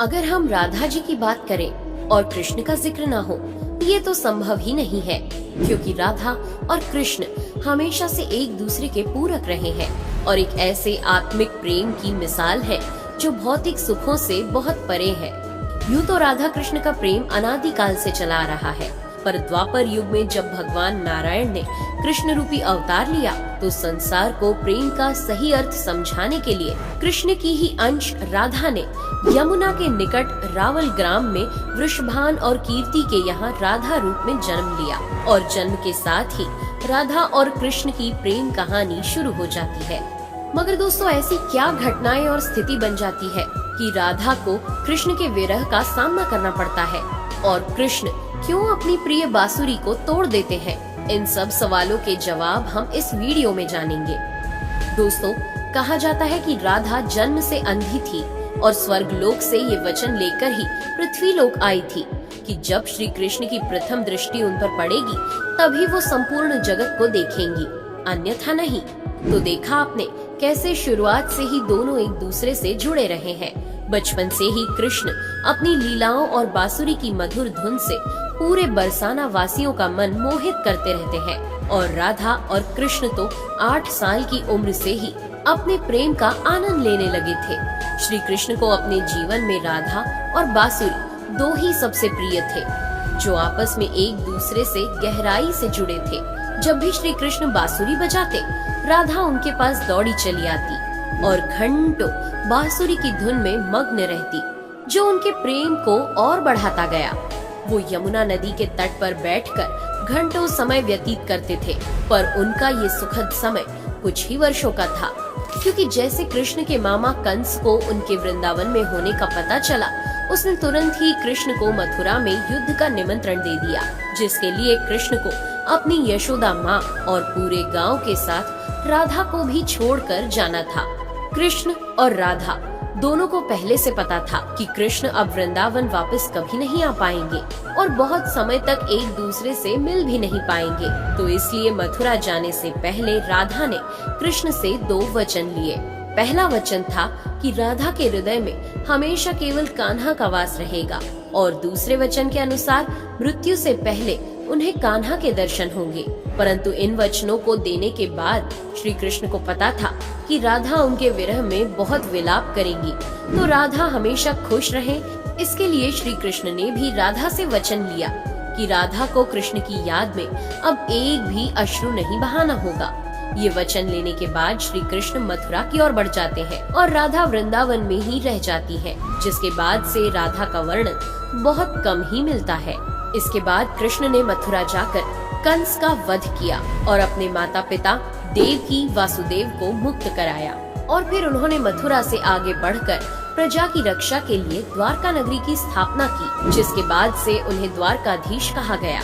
अगर हम राधा जी की बात करें और कृष्ण का जिक्र ना हो, ये तो संभव ही नहीं है, क्योंकि राधा और कृष्ण हमेशा से एक दूसरे के पूरक रहे हैं और एक ऐसे आत्मिक प्रेम की मिसाल है जो भौतिक सुखों से बहुत परे है। यूँ तो राधा कृष्ण का प्रेम अनादिकाल से चला आ रहा है, पर द्वापर युग में जब भगवान नारायण ने कृष्ण रूपी अवतार लिया तो संसार को प्रेम का सही अर्थ समझाने के लिए कृष्ण की ही अंश राधा ने यमुना के निकट रावल ग्राम में वृषभान और कीर्ति के यहाँ राधा रूप में जन्म लिया और जन्म के साथ ही राधा और कृष्ण की प्रेम कहानी शुरू हो जाती है। मगर दोस्तों, ऐसी क्या घटनाएं और स्थिति बन जाती है कि राधा को कृष्ण के विरह का सामना करना पड़ता है और कृष्ण क्यों अपनी प्रिय बांसुरी को तोड़ देते हैं? इन सब सवालों के जवाब हम इस वीडियो में जानेंगे। दोस्तों, कहा जाता है कि राधा जन्म से अंधी थी और स्वर्ग लोक से ये वचन लेकर ही पृथ्वी लोक आई थी कि जब श्री कृष्ण की प्रथम दृष्टि उन पर पड़ेगी तभी वो संपूर्ण जगत को देखेंगी, अन्यथा नहीं। तो देखा आपने कैसे शुरुआत से ही दोनों एक दूसरे से जुड़े रहे हैं। बचपन से ही कृष्ण अपनी लीलाओं और बांसुरी की मधुर धुन से पूरे बरसाना वासियों का मन मोहित करते रहते हैं और राधा और कृष्ण तो 8 साल की उम्र से ही अपने प्रेम का आनंद लेने लगे थे। श्री कृष्ण को अपने जीवन में राधा और बांसुरी दो ही सबसे प्रिय थे, जो आपस में एक दूसरे से गहराई से जुड़े थे। जब भी श्री कृष्ण बांसुरी बजाते, राधा उनके पास दौड़ी चली आती और घंटों बांसुरी की धुन में मग्न रहती, जो उनके प्रेम को और बढ़ाता गया। वो यमुना नदी के तट पर बैठकर घंटों समय व्यतीत करते थे, पर उनका ये सुखद समय कुछ ही वर्षों का था, क्योंकि जैसे कृष्ण के मामा कंस को उनके वृंदावन में होने का पता चला, उसने तुरंत ही कृष्ण को मथुरा में युद्ध का निमंत्रण दे दिया, जिसके लिए कृष्ण को अपनी यशोदा माँ और पूरे गांव के साथ राधा को भी छोड़कर जाना था। कृष्ण और राधा दोनों को पहले से पता था कि कृष्ण अब वृंदावन वापस कभी नहीं आ पाएंगे और बहुत समय तक एक दूसरे से मिल भी नहीं पाएंगे। तो इसलिए मथुरा जाने से पहले राधा ने कृष्ण से 2 वचन लिए। पहला वचन था कि राधा के हृदय में हमेशा केवल कान्हा का वास रहेगा और दूसरे वचन के अनुसार मृत्यु से पहले उन्हें कान्हा के दर्शन होंगे। परंतु इन वचनों को देने के बाद श्री कृष्ण को पता था कि राधा उनके विरह में बहुत विलाप करेंगी, तो राधा हमेशा खुश रहे, इसके लिए श्री कृष्ण ने भी राधा से वचन लिया कि राधा को कृष्ण की याद में अब एक भी अश्रु नहीं बहाना होगा। ये वचन लेने के बाद श्री कृष्ण मथुरा की ओर बढ़ जाते हैं और राधा वृंदावन में ही रह जाती है, जिसके बाद से राधा का वर्णन बहुत कम ही मिलता है। इसके बाद कृष्ण ने मथुरा जाकर कंस का वध किया और अपने माता पिता देवकी वासुदेव को मुक्त कराया और फिर उन्होंने मथुरा से आगे बढ़कर प्रजा की रक्षा के लिए द्वारका नगरी की स्थापना की, जिसके बाद से उन्हें द्वारकाधीश कहा गया।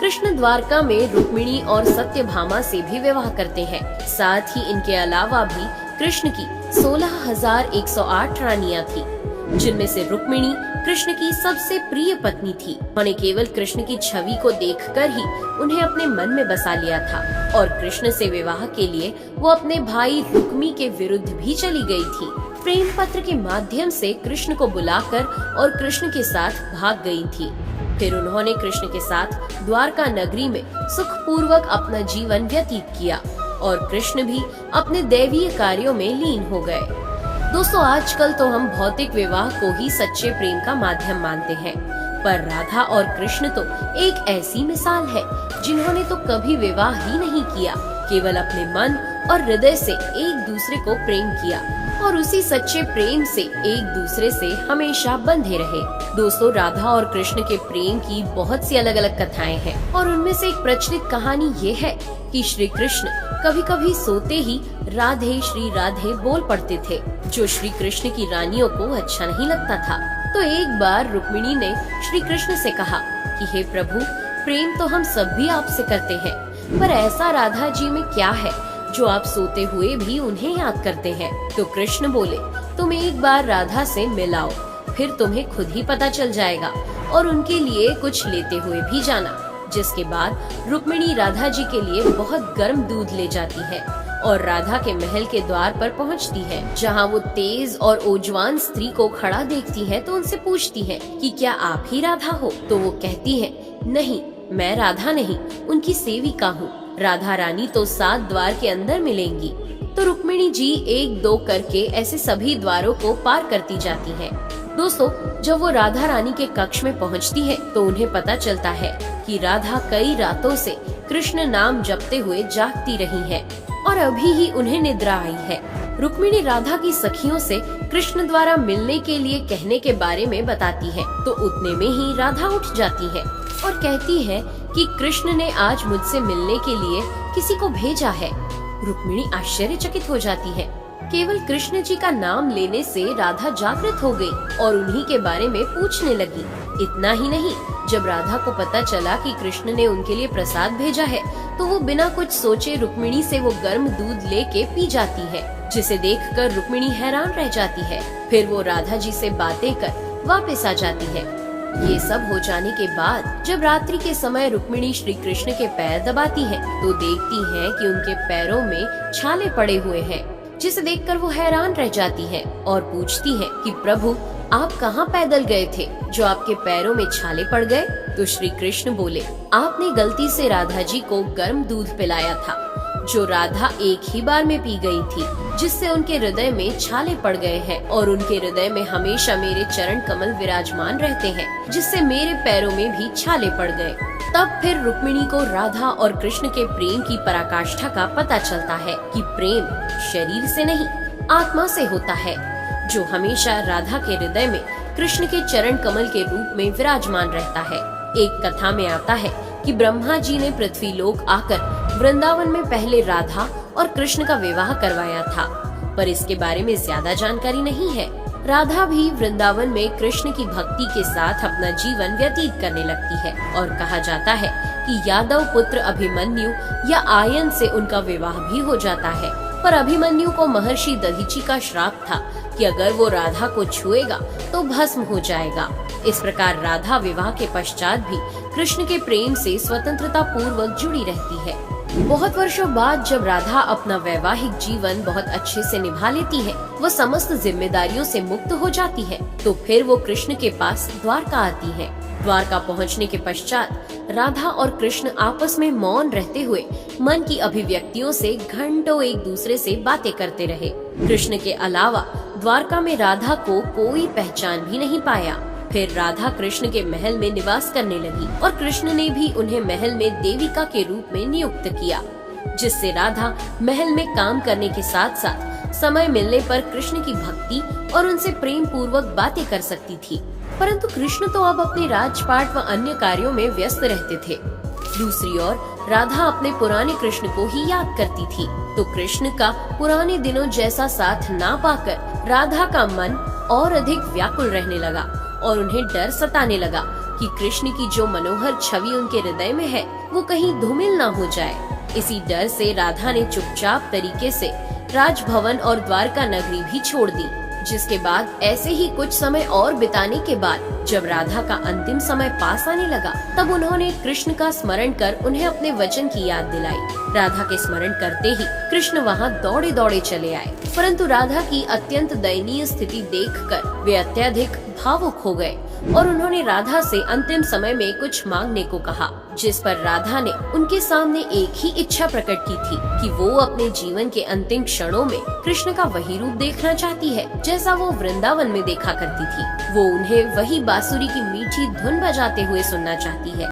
कृष्ण द्वारका में रुक्मिणी और सत्यभामा से भी विवाह करते हैं। साथ ही इनके अलावा भी कृष्ण की 16,108 रानियां थी, जिनमें से रुक्मिणी कृष्ण की सबसे प्रिय पत्नी थी। उन्होंने केवल कृष्ण की छवि को देखकर ही उन्हें अपने मन में बसा लिया था और कृष्ण से विवाह के लिए वो अपने भाई रुक्मी के विरुद्ध भी चली गई थी। प्रेम पत्र के माध्यम से कृष्ण को बुलाकर और कृष्ण के साथ भाग गई थी। फिर उन्होंने कृष्ण के साथ द्वारका नगरी में सुखपूर्वक अपना जीवन व्यतीत किया और कृष्ण भी अपने दैवीय कार्यों में लीन हो गए। दोस्तों, आजकल तो हम भौतिक विवाह को ही सच्चे प्रेम का माध्यम मानते हैं, पर राधा और कृष्ण तो एक ऐसी मिसाल है जिन्होंने तो कभी विवाह ही नहीं किया, केवल अपने मन और हृदय से एक दूसरे को प्रेम किया और उसी सच्चे प्रेम से एक दूसरे से हमेशा बंधे रहे। दोस्तों, राधा और कृष्ण के प्रेम की बहुत सी अलग अलग कथाएं हैं और उनमें से एक प्रचलित कहानी ये है कि श्री कृष्ण कभी कभी सोते ही राधे श्री राधे बोल पड़ते थे, जो श्री कृष्ण की रानियों को अच्छा नहीं लगता था। तो एक बार रुक्मिणी ने श्री कृष्ण से कहा कि हे प्रभु, प्रेम तो हम सब भी आपसे करते हैं, पर ऐसा राधा जी में क्या है जो आप सोते हुए भी उन्हें याद करते हैं? तो कृष्ण बोले, तुम एक बार राधा से मिलाओ, फिर तुम्हें खुद ही पता चल जाएगा और उनके लिए कुछ लेते हुए भी जाना। जिसके बाद रुक्मिणी राधा जी के लिए बहुत गर्म दूध ले जाती है और राधा के महल के द्वार पर पहुंचती है, जहां वो तेज और ओजवान स्त्री को खड़ा देखती है तो उनसे पूछती है कि क्या आप ही राधा हो? तो वो कहती है, नहीं, मैं राधा नहीं, उनकी सेविका हूँ। राधा रानी तो 7 द्वार के अंदर मिलेंगी। तो रुक्मिणी जी 1-2 करके ऐसे सभी द्वारों को पार करती जाती है। दोस्तों, जब वो राधा रानी के कक्ष में पहुंचती है तो उन्हें पता चलता है कि राधा कई रातों से कृष्ण नाम जपते हुए जागती रही है और अभी ही उन्हें निद्रा आई है। रुक्मिणी राधा की सखियों से कृष्ण द्वारा मिलने के लिए कहने के बारे में बताती है तो उतने में ही राधा उठ जाती है और कहती है कि कृष्ण ने आज मुझसे मिलने के लिए किसी को भेजा है। रुक्मिणी आश्चर्यचकित हो जाती है। केवल कृष्ण जी का नाम लेने से राधा जागृत हो गई और उन्हीं के बारे में पूछने लगी। इतना ही नहीं, जब राधा को पता चला कि कृष्ण ने उनके लिए प्रसाद भेजा है तो वो बिना कुछ सोचे रुक्मिणी से वो गर्म दूध लेके पी जाती है, जिसे देखकर रुक्मिणी हैरान रह जाती है। फिर वो राधा जी से बातें कर वापस आ जाती है। ये सब हो जाने के बाद जब रात्रि के समय रुक्मिणी श्री कृष्ण के पैर दबाती है तो देखती है कि उनके पैरों में छाले पड़े हुए हैं, जिसे देखकर वो हैरान रह जाती है और पूछती है कि प्रभु, आप कहाँ पैदल गए थे जो आपके पैरों में छाले पड़ गए? तो श्री कृष्ण बोले, आपने गलती से राधा जी को गर्म दूध पिलाया था, जो राधा एक ही बार में पी गई थी, जिससे उनके हृदय में छाले पड़ गए हैं और उनके हृदय में हमेशा मेरे चरण कमल विराजमान रहते हैं, जिससे मेरे पैरों में भी छाले पड़ गए। तब फिर रुक्मिणी को राधा और कृष्ण के प्रेम की पराकाष्ठा का पता चलता है कि प्रेम शरीर से नहीं, आत्मा से होता है, जो हमेशा राधा के हृदय में कृष्ण के चरण कमल के रूप में विराजमान रहता है। एक कथा में आता है कि ब्रह्मा जी ने पृथ्वी लोक आकर वृंदावन में पहले राधा और कृष्ण का विवाह करवाया था, पर इसके बारे में ज्यादा जानकारी नहीं है। राधा भी वृंदावन में कृष्ण की भक्ति के साथ अपना जीवन व्यतीत करने लगती है और कहा जाता है कि यादव पुत्र अभिमन्यु या आयन से उनका विवाह भी हो जाता है, पर अभिमन्यु को महर्षि दधीची का श्राप था कि अगर वो राधा को छुएगा तो भस्म हो जाएगा। इस प्रकार राधा विवाह के पश्चात भी कृष्ण के प्रेम से स्वतंत्रता पूर्वक जुड़ी रहती है। बहुत वर्षों बाद जब राधा अपना वैवाहिक जीवन बहुत अच्छे से निभा लेती है, वो समस्त जिम्मेदारियों से मुक्त हो जाती है, तो फिर वो कृष्ण के पास द्वारका आती है। द्वारका पहुंचने के पश्चात राधा और कृष्ण आपस में मौन रहते हुए मन की अभिव्यक्तियों से घंटों एक दूसरे से बातें करते रहे। कृष्ण के अलावा द्वारका में राधा को कोई पहचान भी नहीं पाया। फिर राधा कृष्ण के महल में निवास करने लगी और कृष्ण ने भी उन्हें महल में देविका के रूप में नियुक्त किया, जिससे राधा महल में काम करने के साथ साथ समय मिलने पर कृष्ण की भक्ति और उनसे प्रेम पूर्वक बातें कर सकती थी। परंतु कृष्ण तो अब अपने राजपाट व अन्य कार्यों में व्यस्त रहते थे। दूसरी ओर राधा अपने पुराने कृष्ण को ही याद करती थी, तो कृष्ण का पुराने दिनों जैसा साथ ना पाकर राधा का मन और अधिक व्याकुल रहने लगा और उन्हें डर सताने लगा कि कृष्ण की जो मनोहर छवि उनके हृदय में है वो कहीं धूमिल ना हो जाए। इसी डर से राधा ने चुपचाप तरीके से राजभवन और द्वारका नगरी भी छोड़ दी। जिसके बाद ऐसे ही कुछ समय और बिताने के बाद जब राधा का अंतिम समय पास आने लगा, तब उन्होंने कृष्ण का स्मरण कर उन्हें अपने वचन की याद दिलाई। राधा के स्मरण करते ही कृष्ण वहाँ दौड़े दौड़े चले आए, परंतु राधा की अत्यंत दयनीय स्थिति देखकर वे अत्यधिक भावुक हो गए और उन्होंने राधा से अंतिम समय में कुछ मांगने को कहा, जिस पर राधा ने उनके सामने एक ही इच्छा प्रकट की थी कि वो अपने जीवन के अंतिम क्षणों में कृष्ण का वही रूप देखना चाहती है जैसा वो वृंदावन में देखा करती थी। वो उन्हें वही बांसुरी की मीठी धुन बजाते हुए सुनना चाहती है।